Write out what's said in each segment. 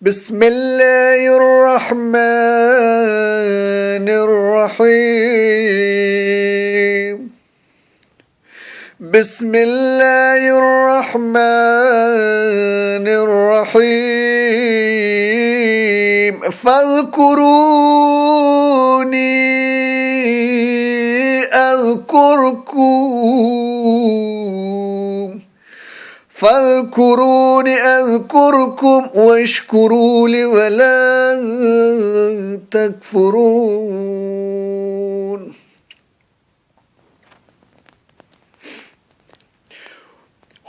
بسم الله الرحمن الرحيم. بسم الله الرحمن الرحيم. فاذكروني أذكركم واشكروا لي ولا تكفرون.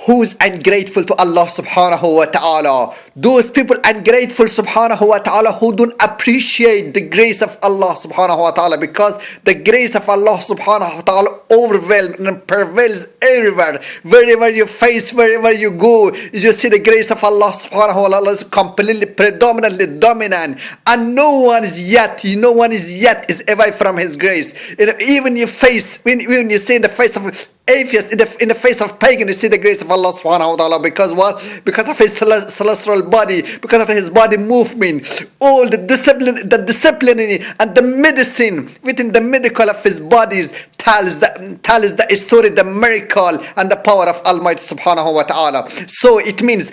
Who is ungrateful to Allah subhanahu wa ta'ala? Those people ungrateful subhanahu wa ta'ala who don't appreciate the grace of Allah subhanahu wa ta'ala, because the grace of Allah subhanahu wa ta'ala overwhelms and prevails everywhere. Wherever you face, wherever you go, you see the grace of Allah subhanahu wa ta'ala is completely predominantly dominant, and no one is yet is away from His grace. Even you face, when you see in the face of atheist, in the face of pagan, you see the grace of Allah subhanahu wa ta'ala. Because what? Because of his celestial body, because of his body movement, all the discipline and the medicine within the medical of his bodies tells the story, the miracle and the power of Almighty subhanahu wa ta'ala. So it means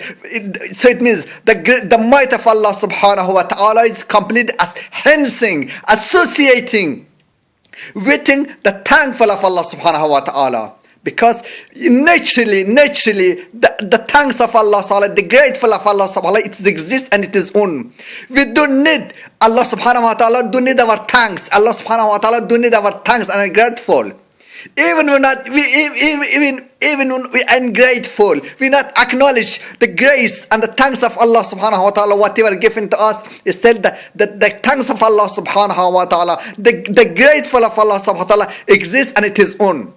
the might of Allah subhanahu wa ta'ala is completely associating with the thankful of Allah subhanahu wa ta'ala. Because naturally, the thanks of Allah, the grateful of Allah, it exists and it is own. We don't need Allah subhanahu wa ta'ala, don't need our thanks. Allah subhanahu wa ta'ala don't need our thanks and are grateful. Even when we are ungrateful, we not acknowledge the grace and the thanks of Allah subhanahu wa ta'ala, whatever given to us is still the thanks of Allah subhanahu wa ta'ala, the grateful of Allah subhanahu wa ta'ala exists and it is own.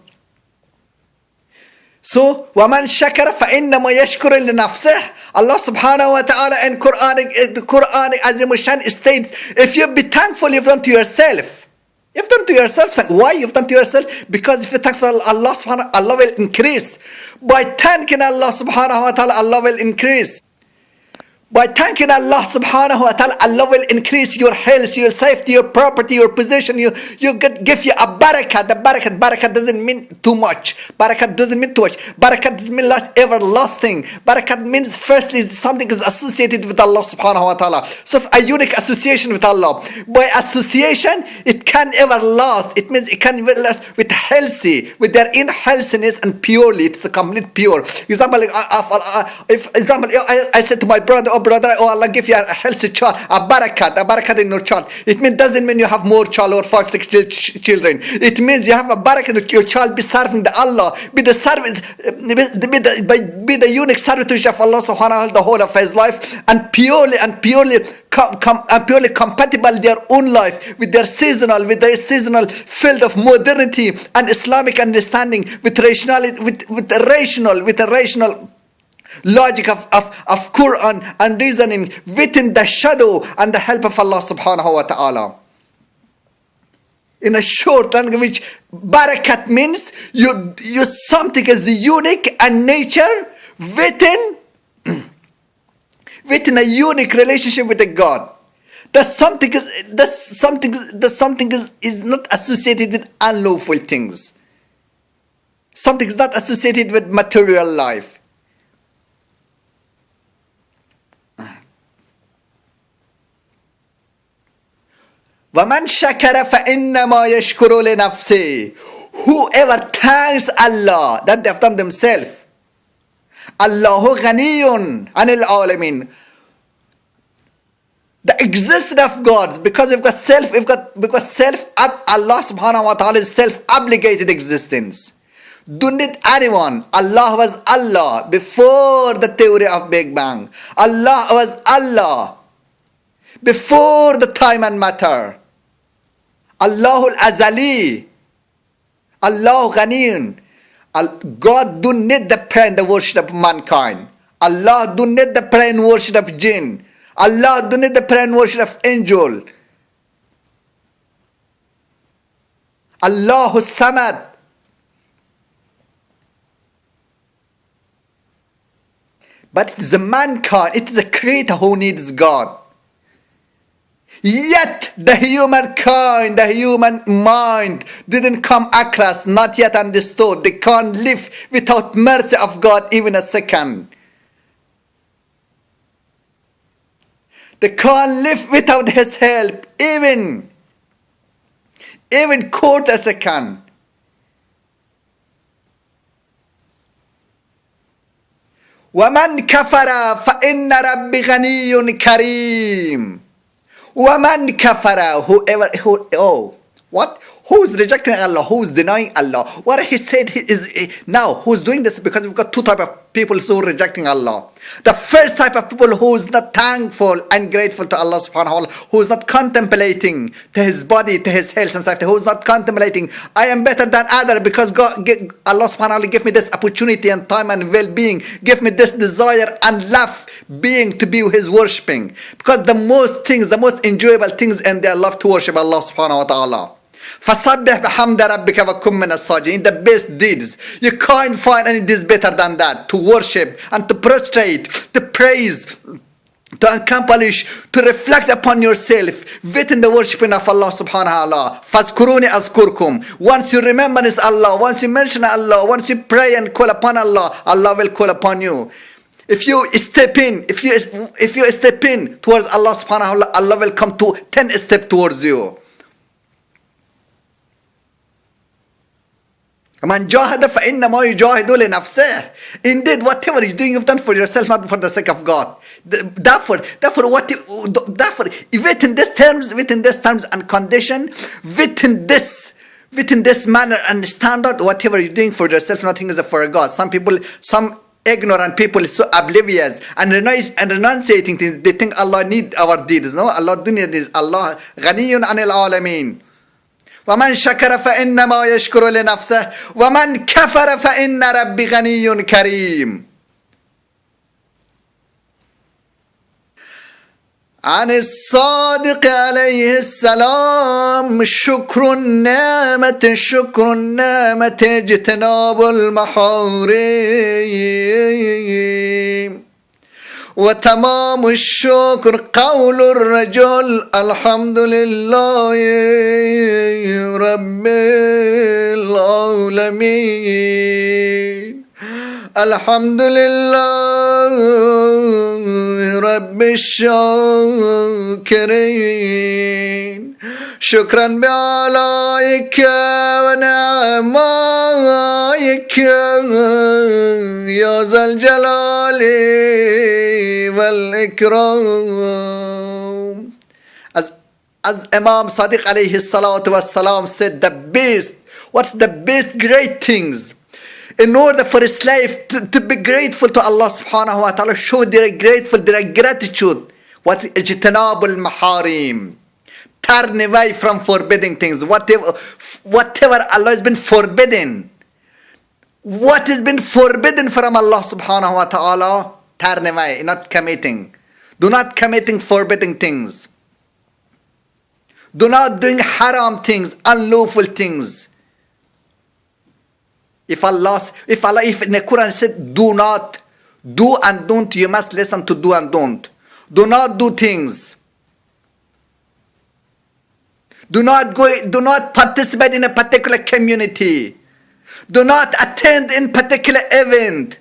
So, وَمَنْ شَكَرَ فَإِنَّمَا يَشْكُرُ لِنَفْسِهِ. Allah subhanahu wa ta'ala in the Qur'an Azim states, if you be thankful, you've done to yourself. You've done to yourself. Why you've done to yourself? Because if you're thankful, Allah subhanahu wa ta'ala, Allah will increase. By thanking Allah subhanahu wa ta'ala, Allah will increase. By thanking Allah subhanahu wa ta'ala, Allah will increase your health, your safety, your property, your possession. Give you a barakah. The barakah doesn't mean too much. Barakah doesn't mean too much. Barakah doesn't mean everlasting. Barakah means firstly something is associated with Allah subhanahu wa ta'ala. So a unique association with Allah. By association, it can ever last. It means it can ever last with healthy, with their inner healthiness and purely. It's a complete pure. Example, I said to my brother, brother, oh Allah give you a healthy child, a barakat in your child. It doesn't mean you have more child or 5-6 children. It means you have a barakat that your child be serving the Allah, be the unique servitude of Allah subhanahu wa ta'ala the whole of his life, and purely compatible their own life with their seasonal field of modernity and Islamic understanding with rationality, with a rational logic of Quran and reasoning within the shadow and the help of Allah subhanahu wa ta'ala. In a short language, barakat means you something is unique and nature within a unique relationship with the God. That something is not associated with unlawful things. Something is not associated with material life. وَمَنْ شَكَرَ فَإِنَّمَا يَشْكُرُ لِنَفْسِهِ. Whoever thanks Allah, that they have done themselves. Allahu ghaniyun anil alamin. The existence of God, because we've got Allah subhanahu wa ta'ala is self-obligated existence. Don't need anyone. Allah was Allah before the theory of Big Bang. Allah was Allah before the time and matter. Allahul Azali, Allah Ghaniyun. God don't need the prayer and the worship of mankind. Allah don't need the prayer and worship of jinn. Allah don't need the prayer and worship of angel. Allahu Samad. But it is the mankind, it is the creator who needs God. Yet the humankind, the human mind didn't come across, not yet understood. They can't live without mercy of God even a second. They can't live without His help, even quarter second. وَمَنْ كَفَرَ فَإِنَّ رَبِّي غَنِيٌّ كَرِيمٌ. وَمَنْ كَفَرَ, who's rejecting Allah, who's denying Allah? What he said now, who's doing this? Because we've got two type of people who are rejecting Allah. The first type of people who's not thankful and grateful to Allah subhanahu wa ta'ala, who's not contemplating to his body, to his health and safety, who's not contemplating, I am better than other because Allah subhanahu wa ta'ala give me this opportunity and time and well-being, give me this desire and love being to be His worshipping. Because the most enjoyable things in their love to worship Allah subhanahu wa ta'ala. فَصَبِّحْ بِحَمْدَ رَبِّكَ وَكُن مِّنَ السَّاجِدِينَ. The best deeds. You can't find any deeds better than that. To worship and to prostrate, to praise, to accomplish, to reflect upon yourself within the worshiping of Allah subhanahu wa ta'ala. فَاذْكُرُونِي أَذْكُرْكُمْ. Once you remember Allah, once you mention Allah, once you pray and call upon Allah, Allah will call upon you. If you step in towards Allah subhanahu wa ta'ala, Allah will come to 10 steps towards you. Man jahada fa innama yujahidu li nafsih. Indeed, whatever you're doing, you've done for yourself, not for the sake of God. Therefore, within these terms and condition, within this manner and standard, whatever you're doing for yourself, nothing is for God. Some ignorant people is so oblivious and renunciating things. They think Allah need our deeds. No, Allah do need this. Allah ghaniyun anil alamin. وَمَنْ شَكَرَ فَإِنَّمَا يَشْكُرُ لِنَفْسِهِ وَمَنْ كَفَرَ فَإِنَّ رَبِّي غَنِيٌّ كَرِيمٌ. عن الصادق عليه السلام شكر النعمة اجتناب المحارم. وتمام الشكر قول الرجل الحمد لله رب العالمين. الحمد لله رب الشاكرين. شكرا بعلائك ونعمائك يا ذا الجلال والإكرام. As Imam Sadiq alayhi salatu wassalam said, what's the best great things? In order for a slave to be grateful to Allah subhanahu wa ta'ala, show their gratitude. What's ijtinabul maharim? Turn away from forbidding things. Whatever Allah has been forbidden. What has been forbidden from Allah subhanahu wa ta'ala, turn away, not committing. Do not committing forbidding things. Do not doing haram things, unlawful things. If in the Quran said, do not, do and don't, you must listen to do and don't. Do not do things. Do not participate in a particular community. Do not attend in particular event.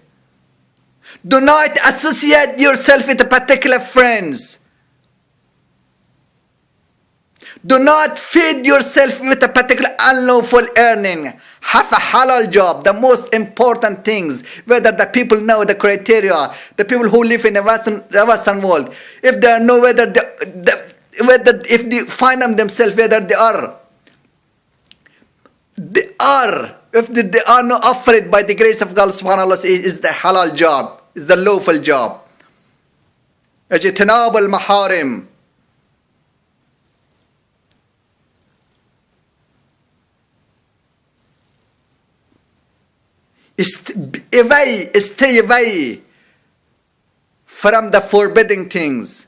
Do not associate yourself with a particular friends. Do not feed yourself with a particular unlawful earning. Have a halal job. The most important things, whether the people know the criteria, the people who live in the Western world, if they know whether if they find themselves whether they are if they are not offered by the grace of God subhanahu wa ta'ala, is the halal job, is the lawful job. Ijtinab al-maharim. Stay away from the forbidding things.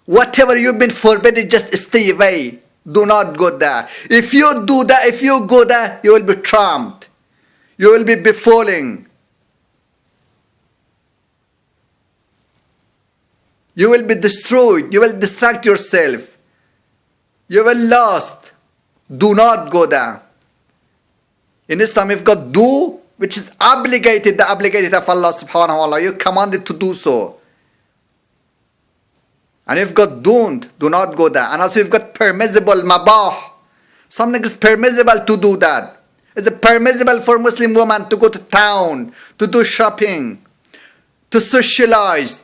Whatever you've been forbidden, just stay away. Do not go there. If you do that, if you go there, you will be trapped. You will be befalling. You will be destroyed. You will distract yourself. You will lost. Do not go there. In Islam, if God do, which is obligated, the obligated of Allah subhanahu wa ta'ala, you're commanded to do so. And if God don't, do not go there. And also if God permissible, mabah, something is permissible to do that. Is it permissible for Muslim woman to go to town, to do shopping, to socialize?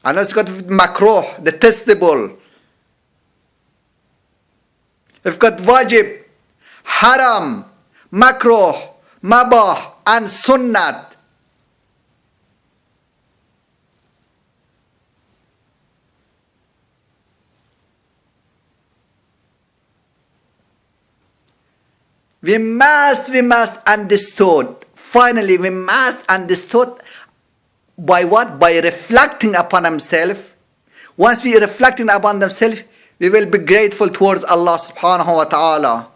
And it's got makruh, detestable. If got wajib, haram, makruh, mabah, and sunnat. We must understood. Finally, we must understood by what? By reflecting upon himself. Once we reflecting upon themselves, we will be grateful towards Allah subhanahu wa ta'ala.